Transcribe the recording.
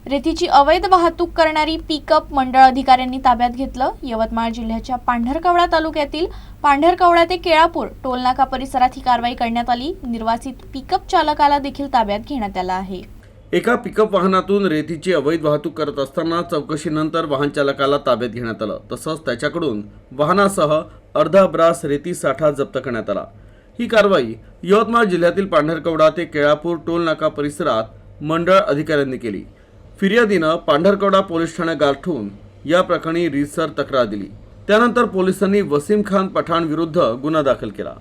रेतीची अवैध वाहतूक करणारी पिकअप मंडळ अधिकाऱ्यांनी ताब्यात घेतलं। यवतमाळ जिल्ह्याच्या पांढरकवडा तालुक्यातील पांढरकवडा ते केळापूर टोलनाका परिसरात ही कारवाई करण्यात आली। निर्वासित पिकअप चालकाला देखील ताब्यात घेण्यात आलं आहे। एका पिकअप वाहनातून रेतीची अवैध वाहतूक करत असताना चौकशीनंतर वाहन चालकाला ताब्यात घेण्यात आलं। तसंच त्याच्याकडून वाहनासह अर्धा ब्रास रेती साठा जप्त करण्यात आला। ही कारवाई यवतमाळ जिल्ह्यातील पांढरकवडा ते केळापूर टोलनाका परिसरात मंडळ अधिकाऱ्यांनी केली। फिर्यादीनं पांढरकवडा पोलीस ठाणे गाठून या प्रकरणी रीतसर तक्रार दिली। त्यानंतर पोलिसांनी वसीम खान पठाण विरुद्ध गुन्हा दाखल केला।